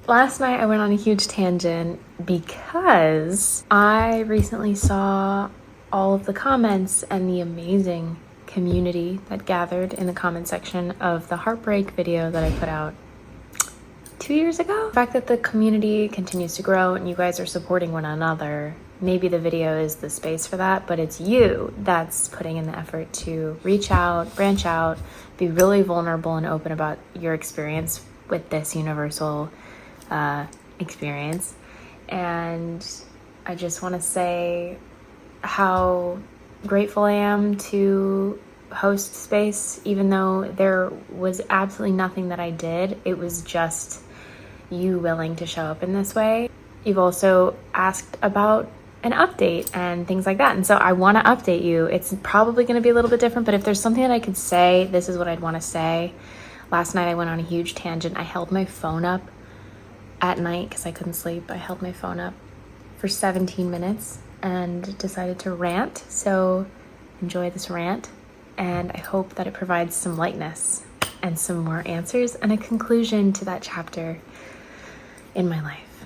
Last night I went on a huge tangent because I recently saw all of the comments and the amazing community that gathered in the comment section of the Heartbreak video that I put out 2 years ago. The fact that the community continues to grow and you guys are supporting one another, maybe the video is the space for that, but it's you that's putting in the effort to reach out, branch out, be really vulnerable and open about your experience with this universal experience. And I just want to say how grateful I am to host space, even though there was absolutely nothing that I did. It was just you willing to show up in this way. You've also asked about an update and things like that. And so I want to update you. It's probably going to be a little bit different, but if there's something that I could say, this is what I'd want to say. Last night I went on a huge tangent. I held my phone up at night because I couldn't sleep. I held my phone up for 17 minutes and decided to rant. So enjoy this rant, and I hope that it provides some lightness and some more answers and a conclusion to that chapter in my life.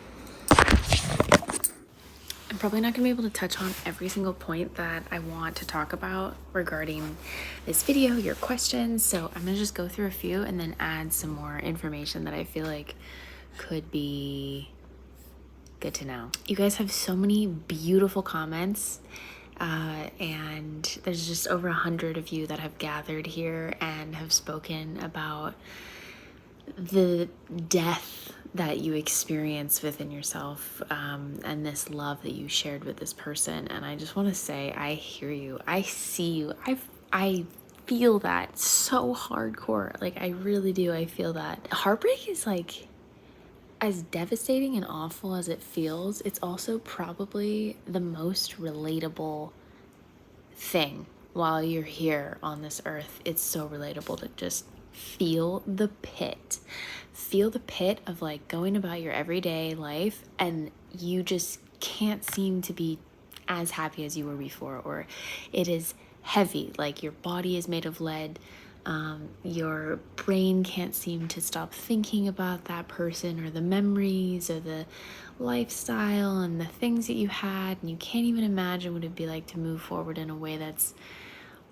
I'm probably not gonna be able to touch on every single point that I want to talk about regarding this video, your questions. So I'm gonna just go through a few and then add some more information that I feel like could be good to know. You guys have so many beautiful comments, and there's just over 100 of you that have gathered here and have spoken about the death that you experience within yourself, and this love that you shared with this person. And I just want to say, I hear you, I see you, I feel that so hardcore. Like, I really do. I feel that heartbreak is like, as devastating and awful as it feels, it's also probably the most relatable thing while you're here on this earth. It's so relatable to just feel the pit. Feel the pit of like going about your everyday life and you just can't seem to be as happy as you were before, or it is heavy, like your body is made of lead. Your brain can't seem to stop thinking about that person or the memories or the lifestyle and the things that you had, and you can't even imagine what it'd be like to move forward in a way that's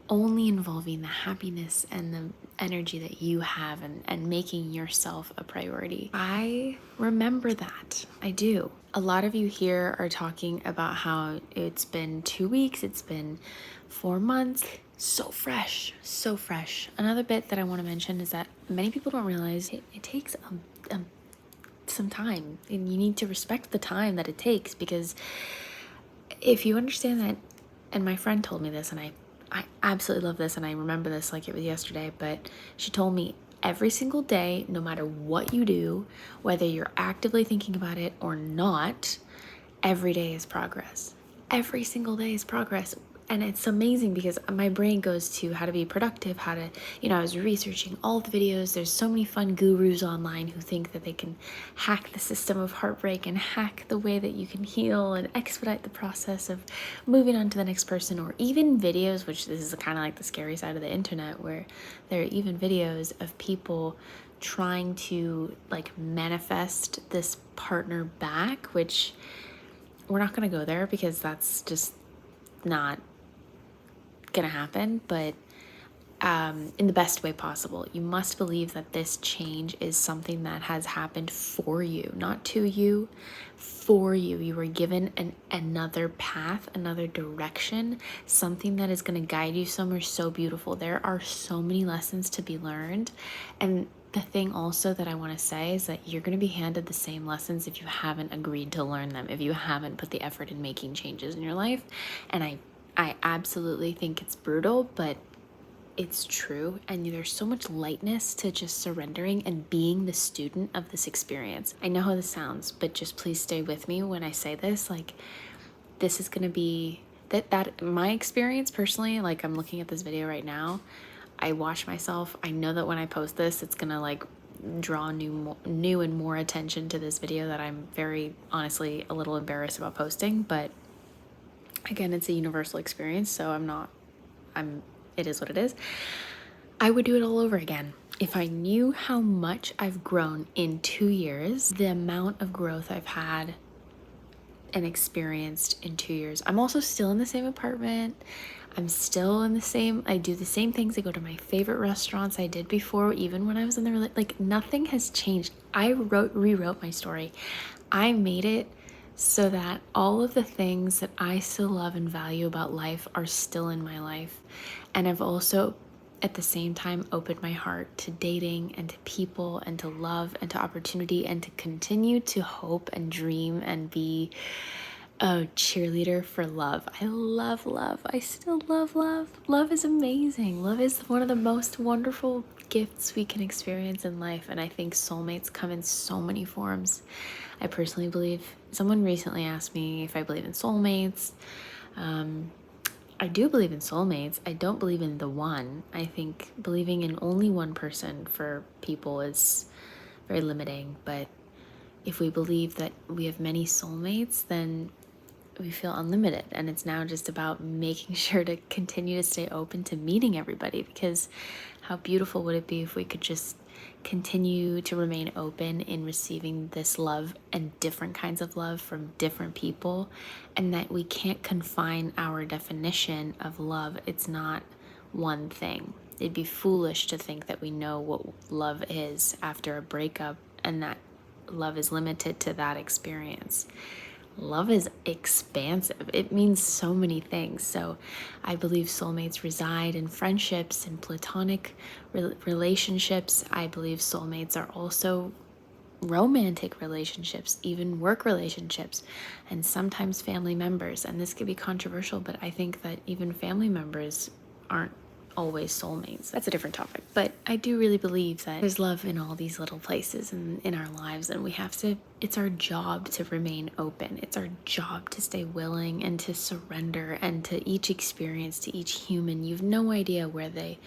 only involving the happiness and the energy that you have, and making yourself a priority. I remember that. I do. A lot of you here are talking about how it's been 2 weeks, it's been 4 months. So fresh, so fresh. Another bit that I want to mention is that many people don't realize it takes some time, and you need to respect the time that it takes, because if you understand that, and my friend told me this, and I absolutely love this, and I remember this like it was yesterday, but she told me every single day, no matter what you do, whether you're actively thinking about it or not, every day is progress. Every single day is progress. And it's amazing because my brain goes to how to be productive, how to, I was researching all the videos. There's so many fun gurus online who think that they can hack the system of heartbreak and hack the way that you can heal and expedite the process of moving on to the next person, or even videos, which this is kind of like the scary side of the internet, where there are even videos of people trying to like manifest this partner back, which we're not going to go there because that's just not gonna happen, but in the best way possible. You must believe that this change is something that has happened for you, not to you, for you. You were given another path, another direction, something that is going to guide you somewhere so beautiful. There are so many lessons to be learned, and the thing also that I want to say is that you're going to be handed the same lessons if you haven't agreed to learn them, if you haven't put the effort in making changes in your life. And I absolutely think it's brutal, but it's true. And there's so much lightness to just surrendering and being the student of this experience. I know how this sounds, but just please stay with me when I say this. Like, this is going to be that my experience personally. Like, I'm looking at this video right now. I watch myself. I know that when I post this, it's going to like draw new and more attention to this video that I'm very honestly a little embarrassed about posting, but again, it's a universal experience, so it is what it is. I would do it all over again. If I knew how much I've grown in 2 years, the amount of growth I've had and experienced in 2 years. I'm also still in the same apartment. I'm still in the same, I do the same things. I go to my favorite restaurants I did before, even when I was in the, like nothing has changed. I rewrote my story. I made it so that all of the things that I still love and value about life are still in my life. And I've also at the same time opened my heart to dating and to people and to love and to opportunity and to continue to hope and dream and be a cheerleader for love. I love love. I still love love. Love is amazing. Love is one of the most wonderful gifts we can experience in life. And I think soulmates come in so many forms. I personally believe, someone recently asked me if I believe in soulmates. I do believe in soulmates. I don't believe in the one. I think believing in only one person for people is very limiting. But if we believe that we have many soulmates, then we feel unlimited. And it's now just about making sure to continue to stay open to meeting everybody, because how beautiful would it be if we could just continue to remain open in receiving this love and different kinds of love from different people, and that we can't confine our definition of love. It's not one thing. It'd be foolish to think that we know what love is after a breakup and that love is limited to that experience. Love is expansive. It means so many things. So I believe soulmates reside in friendships and platonic relationships. I believe soulmates are also romantic relationships, even work relationships, and sometimes family members. And this could be controversial, but I think that even family members aren't always soulmates. That's a different topic. But I do really believe that there's love in all these little places in our lives, and we have to, it's our job to remain open. It's our job to stay willing and to surrender, and to each experience, to each human. You've no idea where they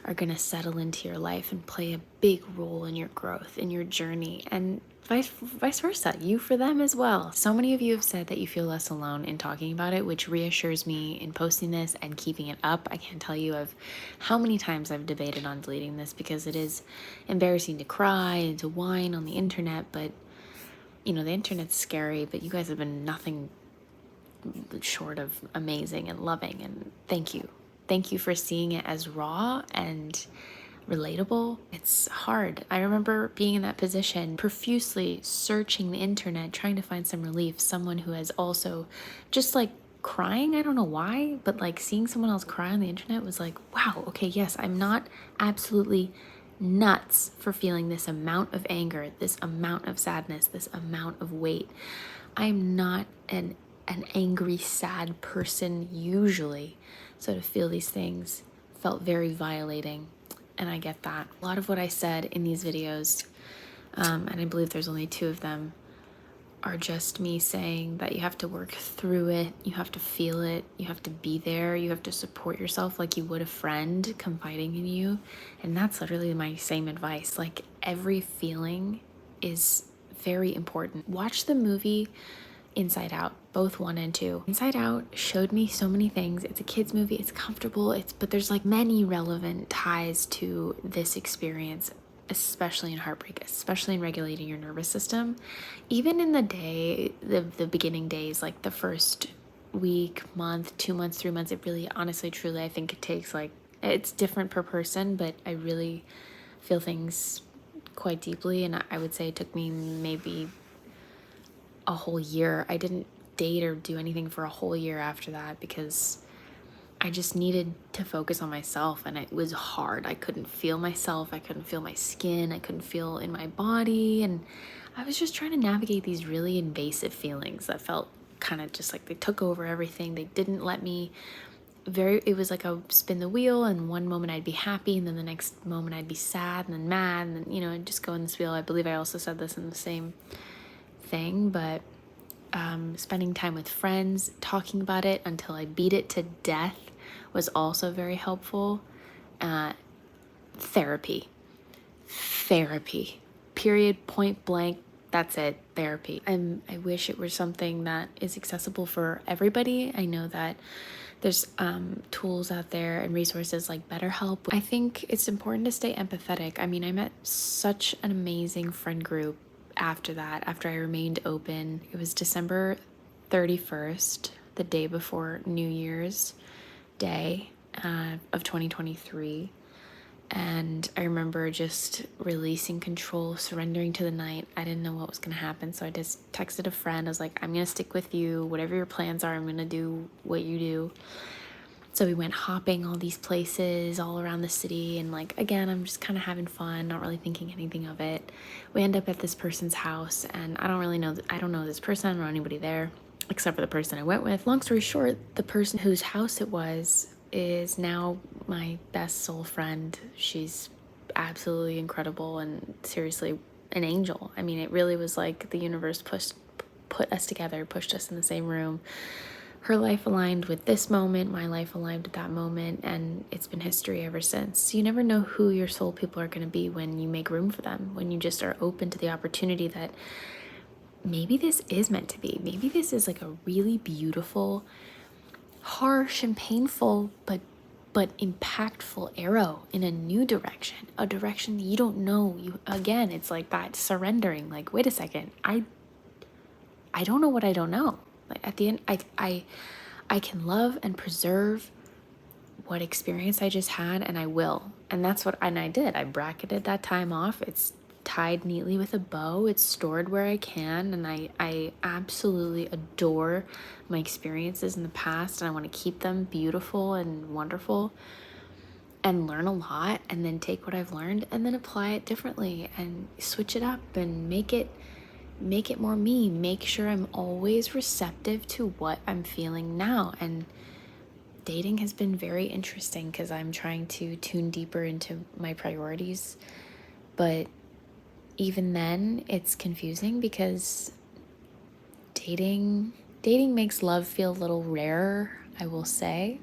are going to settle into your life and play a big role in your growth, in your journey, and vice versa, you for them as well. So many of you have said that you feel less alone in talking about it, which reassures me in posting this and keeping it up. I can't tell you of how many times I've debated on deleting this, because it is embarrassing to cry and to whine on the internet. But you know, the internet's scary, but you guys have been nothing short of amazing and loving, and thank you. Thank you for seeing it as raw and relatable. It's hard. I remember being in that position, profusely searching the internet, trying to find some relief. Someone who has also just like crying, I don't know why, but like seeing someone else cry on the internet was like, wow, okay, yes, I'm not absolutely nuts for feeling this amount of anger, this amount of sadness, this amount of weight. I'm not an angry, sad person usually. So to feel these things felt very violating. And I get that. A lot of what I said in these videos, and I believe there's only 2 of them, are just me saying that you have to work through it, you have to feel it, you have to be there, you have to support yourself like you would a friend confiding in you. And that's literally my same advice. Like, every feeling is very important. Watch the movie Inside Out, both 1 and 2. Inside Out showed me so many things. It's a kids movie, it's comfortable, but there's like many relevant ties to this experience, especially in heartbreak, especially in regulating your nervous system. Even in the beginning days, like the first week, month, 2 months, 3 months, it really, honestly, truly, I think it takes like, it's different per person, but I really feel things quite deeply. And I would say it took me maybe a whole year. I didn't date or do anything for a whole year after that, because I just needed to focus on myself, and it was hard. I couldn't feel myself. I couldn't feel my skin. I couldn't feel in my body. And I was just trying to navigate these really invasive feelings that felt kind of just like they took over everything. They didn't let me it was like a spin the wheel, and one moment I'd be happy, and then the next moment I'd be sad and then mad, and then, I'd just go in this wheel. I believe I also said this in the same thing, but spending time with friends, talking about it until I beat it to death was also very helpful. Therapy, period, point blank. That's it, therapy. I wish it were something that is accessible for everybody. I know that There's tools out there and resources like BetterHelp. I think it's important to stay empathetic. I mean, I met such an amazing friend group after that, after I remained open. It was December 31st, the day before New Year's Day of 2023. And I remember just releasing control, surrendering to the night. I didn't know what was going to happen. So I just texted a friend. I was like, I'm going to stick with you. Whatever your plans are, I'm going to do what you do. So we went hopping all these places all around the city. And like, again, I'm just kind of having fun, not really thinking anything of it. We end up at this person's house, and I don't know this person. I don't know anybody there except for the person I went with. Long story short, the person whose house it was is now my best soul friend. She's absolutely incredible and seriously an angel. I mean, it really was like the universe put us together, pushed us in the same room. Her life aligned with this moment, my life aligned with that moment, and it's been history ever since. So you never know who your soul people are going to be when you make room for them, when you just are open to the opportunity that maybe this is meant to be. Maybe this is like a really beautiful, harsh and painful, but impactful arrow in a new direction, a direction you don't know. Again, it's like that surrendering. Like, wait a second, I don't know what I don't know. Like at the end, I can love and preserve what experience I just had, and I will. And I did. I bracketed that time off. It's tied neatly with a bow. It's stored where I can, and I absolutely adore my experiences in the past, and I want to keep them beautiful and wonderful and learn a lot, and then take what I've learned and then apply it differently and switch it up and make it more me. Make sure I'm always receptive to what I'm feeling now. And dating has been very interesting because I'm trying to tune deeper into my priorities. But even then, it's confusing because dating makes love feel a little rarer, I will say.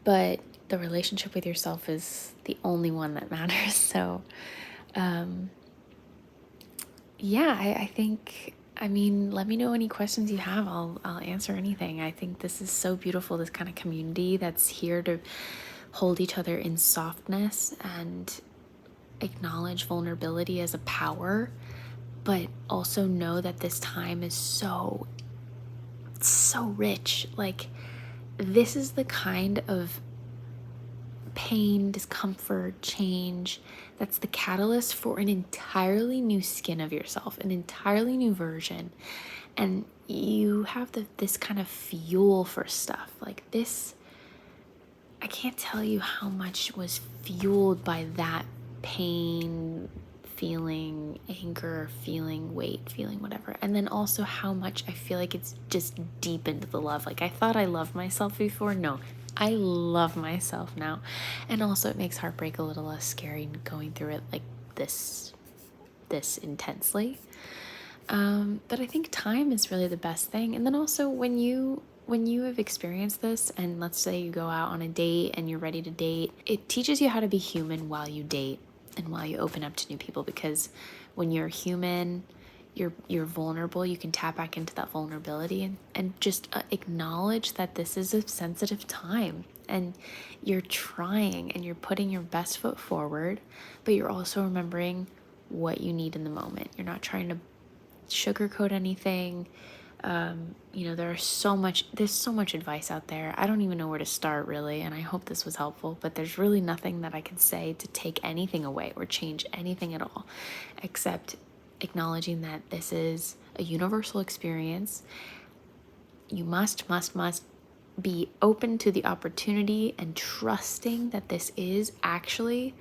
But the relationship with yourself is the only one that matters. So, yeah, I think, I mean, let me know any questions you have. I'll answer anything. I think this is so beautiful, this kind of community that's here to hold each other in softness and acknowledge vulnerability as a power, but also know that this time is so rich. Like, this is the kind of pain, discomfort, change that's the catalyst for an entirely new skin of yourself, an entirely new version. And you have this kind of fuel for stuff like this. I can't tell you how much was fueled by that pain, feeling anger, feeling weight, feeling whatever. And then also how much I feel like it's just deepened the love. Like, I thought I loved myself before. No, I love myself now. And also it makes heartbreak a little less scary going through it like this intensely. But I think time is really the best thing. And then also when you have experienced this, and let's say you go out on a date and you're ready to date, it teaches you how to be human while you date and while you open up to new people. Because when you're human, you're vulnerable. You can tap back into that vulnerability and just acknowledge that this is a sensitive time, and you're trying and you're putting your best foot forward, but you're also remembering what you need in the moment. You're not trying to sugarcoat anything. There's so much advice out there. I don't even know where to start, really, and I hope this was helpful, but there's really nothing that I can say to take anything away or change anything at all, except acknowledging that this is a universal experience. You must be open to the opportunity and trusting that this is actually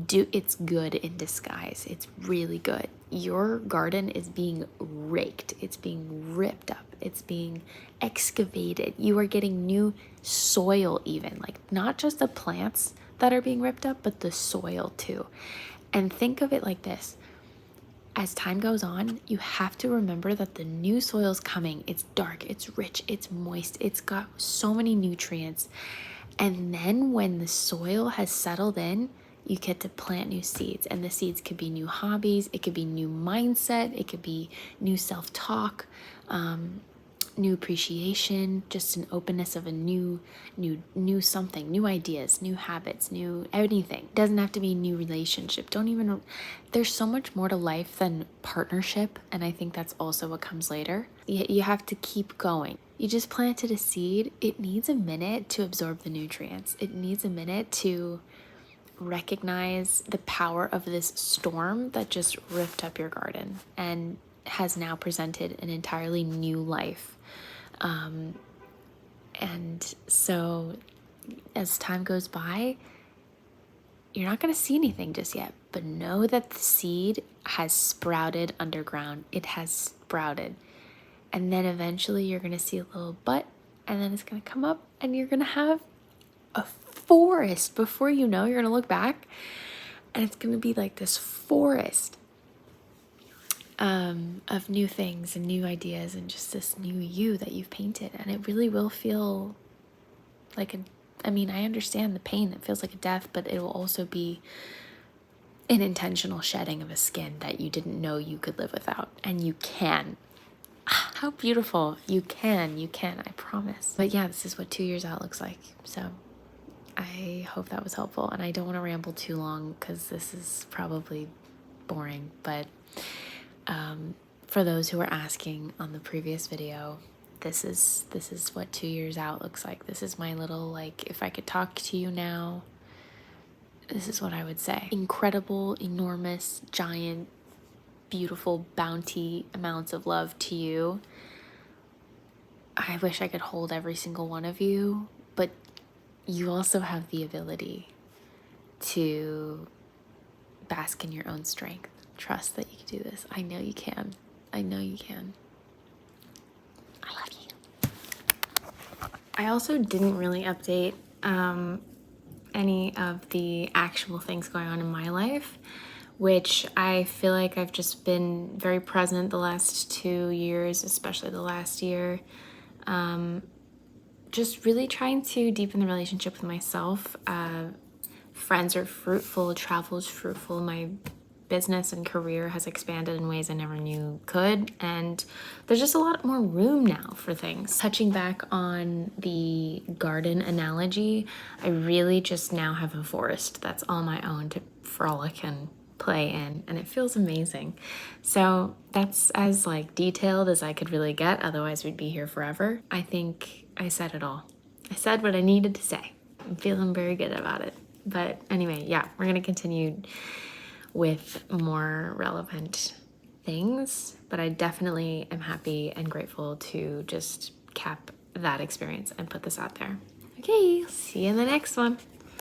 it's good in disguise. It's really good. Your garden is being raked. It's being ripped up. It's being excavated. You are getting new soil, even, like not just the plants that are being ripped up, but the soil too. And think of it like this. As time goes on, you have to remember that the new soil is coming. It's dark, it's rich, it's moist, it's got so many nutrients. And then when the soil has settled in, you get to plant new seeds. And the seeds could be new hobbies, it could be new mindset, it could be new self-talk, new appreciation, just an openness of a new something, new ideas, new habits, new anything. It doesn't have to be a new relationship. There's so much more to life than partnership, and I think that's also what comes later. You have to keep going. You just planted a seed. It needs a minute to absorb the nutrients. It needs a minute to recognize the power of this storm that just ripped up your garden and has now presented an entirely new life. And so as time goes by, you're not going to see anything just yet, but know that the seed has sprouted underground. It has sprouted. And then eventually you're going to see a little butt, and then it's going to come up, and you're going to have a forest. Before you know, you're going to look back, and it's going to be like this forest of new things and new ideas and just this new you that you've painted. And it really will feel like I understand the pain. It feels like a death, but it will also be an intentional shedding of a skin that you didn't know you could live without. And you can. How beautiful. You can, I promise. But yeah, this is what 2 years out looks like. So I hope that was helpful. And I don't want to ramble too long because this is probably boring. But for those who are asking on the previous video, this is what 2 years out looks like. This is my little, like, if I could talk to you now, this is what I would say. Incredible, enormous, giant, beautiful, bounty amounts of love to you. I wish I could hold every single one of you, but you also have the ability to bask in your own strength. Trust that you can do this. I know you can. I know you can. I love you. I also didn't really update any of the actual things going on in my life, which I feel like I've just been very present the last 2 years, especially the last year. Just really trying to deepen the relationship with myself. Friends are fruitful, travel is fruitful, my business and career has expanded in ways I never knew could, and there's just a lot more room now for things. Touching back on the garden analogy, I really just now have a forest that's all my own to frolic and play in, and it feels amazing. So that's as like detailed as I could really get, otherwise we'd be here forever. I think I said it all. I said what I needed to say. I'm feeling very good about it. But anyway, yeah, we're gonna continue with more relevant things, but I definitely am happy and grateful to just cap that experience and put this out there. Okay, see you in the next one.